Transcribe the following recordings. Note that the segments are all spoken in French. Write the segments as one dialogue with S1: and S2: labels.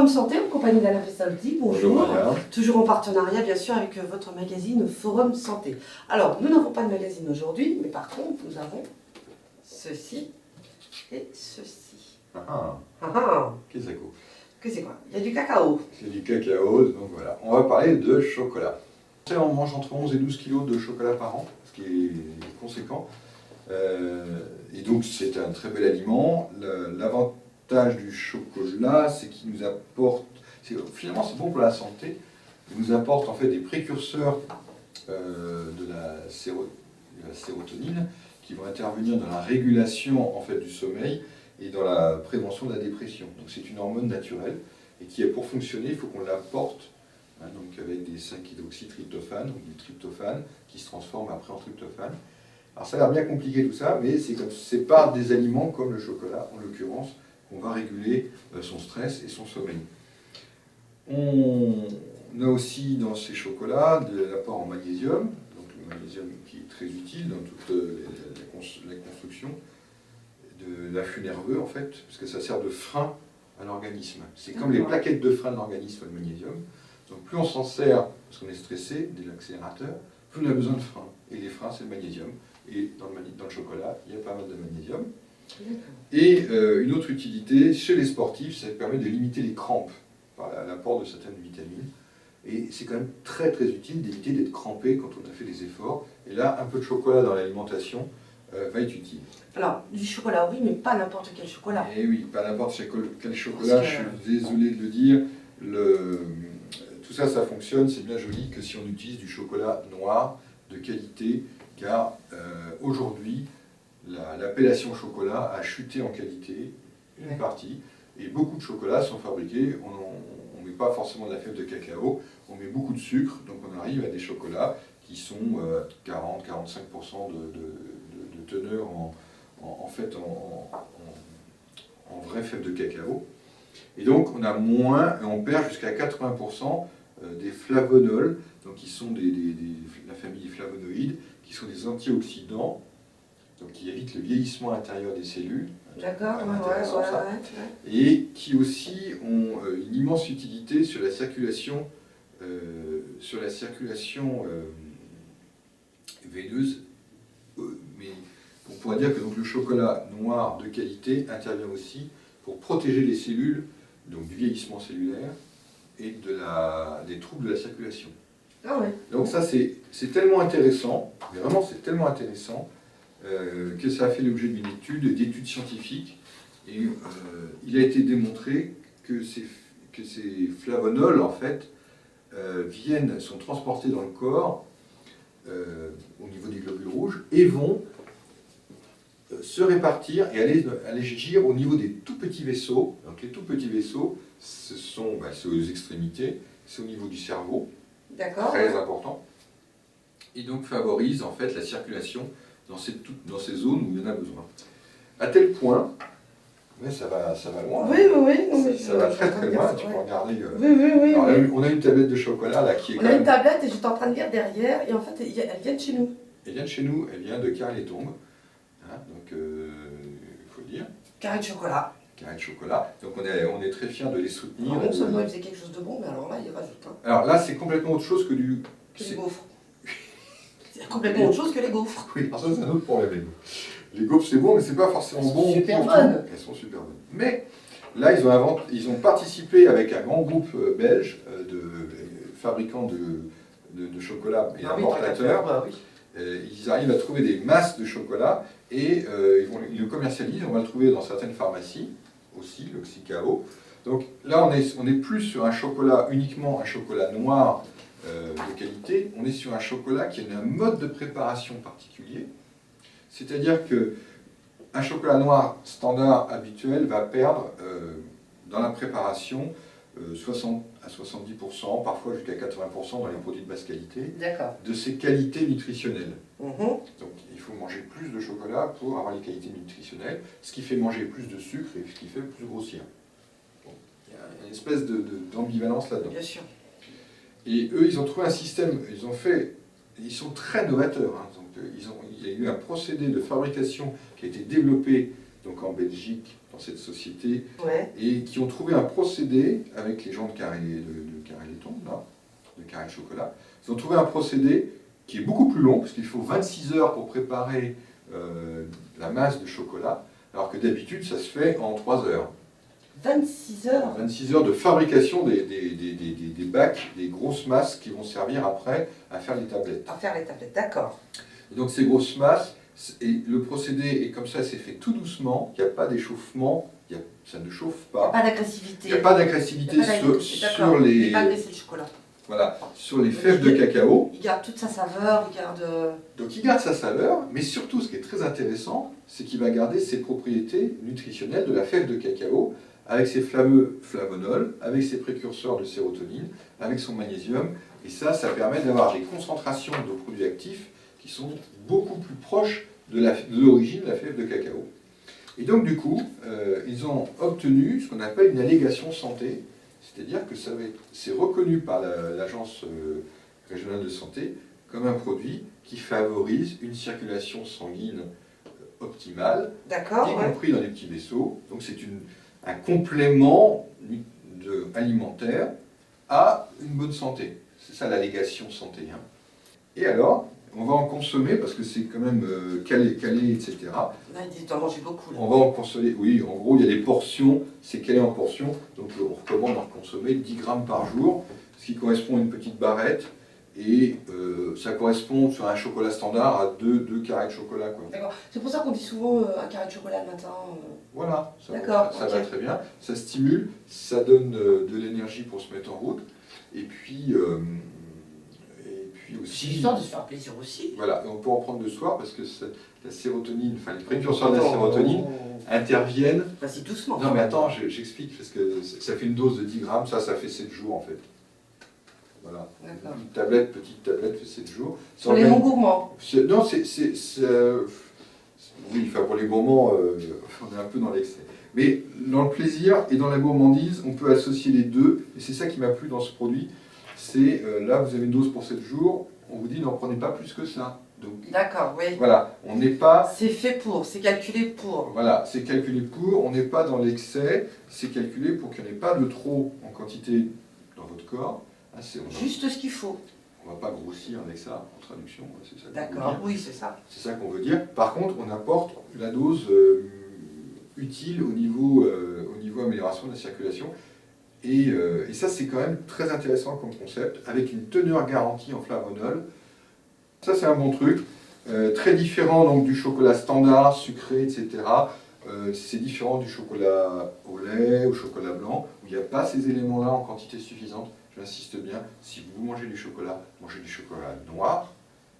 S1: Santé, en compagnie d'Alain Pestalozzi. Bonjour. Toujours en partenariat, bien sûr, avec votre magazine Forum Santé. Alors, nous n'avons pas de magazine aujourd'hui, mais par contre, nous avons ceci et ceci.
S2: Qu'est-ce que c'est quoi?
S1: Que c'est quoi? Il y a du cacao.
S2: C'est du cacao, donc voilà. On va parler de chocolat. On mange entre 11 et 12 kilos de chocolat par an, ce qui est conséquent. Et donc c'est un très bel aliment. L'avantage du chocolat, c'est qu'il nous apporte, finalement c'est bon pour la santé, il nous apporte en fait des précurseurs de la sérotonine qui vont intervenir dans la régulation en fait du sommeil et dans la prévention de la dépression. Donc c'est une hormone naturelle et qui, pour fonctionner, il faut qu'on l'apporte donc avec des 5-hydroxytryptophane ou du tryptophane qui se transforme après en tryptophane. Alors ça a l'air bien compliqué tout ça, mais c'est par des aliments comme le chocolat, en l'occurrence, qu'on va réguler son stress et son sommeil. On a aussi dans ces chocolats de l'apport en magnésium, donc le magnésium qui est très utile dans toute la construction de l'afflux nerveux en fait, parce que ça sert de frein à l'organisme. C'est comme les plaquettes de frein de l'organisme, le magnésium. Donc plus on s'en sert parce qu'on est stressé, dès l'accélérateur, plus on a besoin de freins. Et les freins, c'est le magnésium. Et dans le chocolat, il y a pas mal de magnésium. Et une autre utilité, chez les sportifs, ça permet de limiter les crampes par l'apport de certaines vitamines. Et c'est quand même très très utile d'éviter d'être crampé quand on a fait des efforts. Et là, un peu de chocolat dans l'alimentation va être utile.
S1: Alors, du chocolat, oui, mais pas n'importe quel chocolat.
S2: Et oui, pas n'importe quel chocolat, je suis désolé de le dire. Tout ça, ça fonctionne, c'est bien joli que si on utilise du chocolat noir de qualité, car aujourd'hui, l'appellation chocolat a chuté en qualité, une partie, et beaucoup de chocolats sont fabriqués, on ne met pas forcément de la fève de cacao, on met beaucoup de sucre, donc on arrive à des chocolats qui sont 40-45% de teneur en vraie fève de cacao. Et donc on a moins, on perd jusqu'à 80% des flavonols, donc qui sont la famille des flavonoïdes, qui sont des antioxydants, donc qui évitent le vieillissement intérieur des cellules.
S1: D'accord,
S2: et qui aussi ont une immense utilité sur la circulation, veineuse. Mais on pourrait dire que donc, le chocolat noir de qualité intervient aussi pour protéger les cellules donc, du vieillissement cellulaire et des troubles de la circulation.
S1: Ah ouais.
S2: Donc ça c'est tellement intéressant, mais vraiment c'est tellement intéressant, que ça a fait l'objet d'une d'études scientifiques, et il a été démontré que ces flavonols en fait sont transportés dans le corps au niveau des globules rouges et vont se répartir et aller agir au niveau des tout petits vaisseaux. Donc les tout petits vaisseaux, c'est aux extrémités, c'est au niveau du cerveau, très important, et donc favorise en fait la circulation dans ces zones où il y en a besoin. À tel point, mais ça va loin.
S1: Oui.
S2: Ça va très très loin, tu peux regarder.
S1: Oui.
S2: On a une tablette de chocolat là qui est.
S1: On a une tablette et j'étais en train de lire derrière, et en fait elle vient de chez nous.
S2: Elle vient de chez nous, elle vient de Carré-les-Tombes, donc il faut le dire.
S1: Carré de chocolat.
S2: Carré de chocolat. Donc on est très fiers de les soutenir.
S1: Non seulement ils faisaient quelque chose de bon, mais alors là ils rajoutent.
S2: Alors là c'est complètement autre chose que du.
S1: Les gaufres. C'est complètement autre chose que les gaufres.
S2: Oui, alors ça c'est un autre problème, les gaufres. Les gaufres c'est bon, mais c'est pas forcément bon.
S1: Super bonnes.
S2: Elles sont super bonnes. Mais là ils ont participé avec un grand groupe belge de fabricants de chocolat et d'importateurs. Ils arrivent à trouver des masses de chocolat et ils le commercialisent. On va le trouver dans certaines pharmacies aussi, l'Oxycao. Donc là on est plus sur un chocolat, uniquement un chocolat noir de qualité. On est sur un chocolat qui a un mode de préparation particulier. C'est-à-dire qu'un chocolat noir standard habituel va perdre dans la préparation 60 à 70%, parfois jusqu'à 80% dans les produits de basse qualité, de ses qualités nutritionnelles. Donc il faut manger plus de chocolat pour avoir les qualités nutritionnelles, ce qui fait manger plus de sucre et ce qui fait plus grossir. Bon, il y a une espèce d'ambivalence là-dedans.
S1: Bien sûr.
S2: Et eux, ils ont trouvé un système, ils sont très novateurs. Donc, il y a eu un procédé de fabrication qui a été développé donc en Belgique, dans cette société,
S1: Ouais.
S2: et qui ont trouvé un procédé avec les gens de Carré Laiton, là, de Carré Chocolat. Ils ont trouvé un procédé qui est beaucoup plus long, parce qu'il faut 26 heures pour préparer la masse de chocolat, alors que d'habitude, ça se fait en 3 heures.
S1: 26 heures.
S2: 26 heures de fabrication des bacs, des grosses masses qui vont servir après à faire les tablettes.
S1: À faire les tablettes, d'accord.
S2: Et donc ces grosses masses, et le procédé est comme ça, c'est fait tout doucement, il n'y a pas d'échauffement, ça ne chauffe
S1: Il n'y a
S2: pas.
S1: pas d'agressivité.
S2: Il n'y a pas d'agressivité sur les...
S1: Il pas agresser le chocolat.
S2: Voilà, sur les fèves de cacao.
S1: Il garde toute sa saveur, il garde...
S2: Donc il garde sa saveur, mais surtout ce qui est très intéressant, c'est qu'il va garder ses propriétés nutritionnelles de la fève de cacao, avec ses fameux flavonols, avec ses précurseurs de sérotonine, avec son magnésium, et ça permet d'avoir des concentrations de produits actifs qui sont beaucoup plus proches de l'origine de la fève de cacao. Et donc du coup, ils ont obtenu ce qu'on appelle une allégation santé, c'est-à-dire que c'est reconnu par l'Agence régionale de santé comme un produit qui favorise une circulation sanguine optimale, y compris dans les petits vaisseaux. Donc c'est un complément alimentaire à une bonne santé. C'est ça l'allégation santé. Hein. Et alors, on va en consommer, parce que c'est quand même calé, etc.
S1: Là, il doit manger beaucoup. Là.
S2: On va en consommer, oui, en gros, il y a des portions, c'est calé en portions, donc on recommande d'en consommer 10 grammes par jour, ce qui correspond à une petite barrette, et ça correspond sur un chocolat standard à 2 carrés de chocolat.
S1: D'accord, c'est pour ça qu'on dit souvent un carré de chocolat le matin.
S2: Voilà, ça va très bien, ça stimule, ça donne de l'énergie pour se mettre en route, et puis aussi...
S1: C'est histoire de se faire plaisir aussi.
S2: Voilà, on peut en prendre le soir parce que la sérotonine, enfin les précurseurs de la sérotonine interviennent...
S1: Vas-y doucement.
S2: Non mais attends, j'explique, parce que ça fait une dose de 10 grammes, ça fait 7 jours en fait. Voilà, une petite tablette fait 7 jours.
S1: Pour les non gourmands.
S2: Non, oui, enfin pour les gourmands, on est un peu dans l'excès. Mais dans le plaisir et dans la gourmandise, on peut associer les deux, et c'est ça qui m'a plu dans ce produit. C'est là, vous avez une dose pour 7 jours, on vous dit n'en prenez pas plus que ça.
S1: D'accord, oui.
S2: Voilà, on n'est pas...
S1: C'est fait pour, c'est calculé pour.
S2: Voilà, c'est calculé pour, on n'est pas dans l'excès, c'est calculé pour qu'il n'y en ait pas de trop en quantité dans votre corps. Ah,
S1: juste ce qu'il faut.
S2: On ne va pas grossir avec ça, en traduction, c'est ça.
S1: D'accord, oui, c'est ça.
S2: C'est ça qu'on veut dire. Par contre, on apporte la dose utile au niveau amélioration de la circulation. Et ça, c'est quand même très intéressant comme concept, avec une teneur garantie en flavonol. Ça, c'est un bon truc. Très différent donc, du chocolat standard, sucré, etc. C'est différent du chocolat au lait, au chocolat blanc, où il n'y a pas ces éléments-là en quantité suffisante. J'insiste bien, si vous mangez du chocolat, mangez du chocolat noir,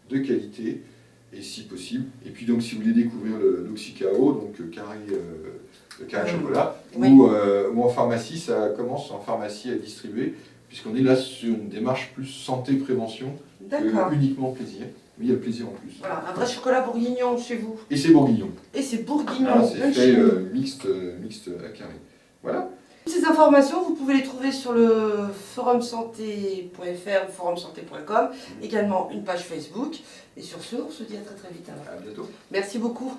S2: de qualité, et si possible. Et puis donc, si vous voulez découvrir l'Oxycao, donc carré chocolat,
S1: oui.
S2: ou en pharmacie, ça commence en pharmacie à distribuer, puisqu'on est là sur une démarche plus santé-prévention que uniquement plaisir. Mais il y a le plaisir en plus.
S1: Voilà, un vrai chocolat bourguignon chez vous.
S2: Et c'est bourguignon.
S1: Et c'est bourguignon.
S2: Ah, c'est fait mixte à carré. Voilà.
S1: Toutes ces informations, vous pouvez les trouver sur le forumsanté.fr ou forumsanté.com, également une page Facebook. Et sur ce, on se dit à très très vite. Alors.
S2: À bientôt.
S1: Merci beaucoup.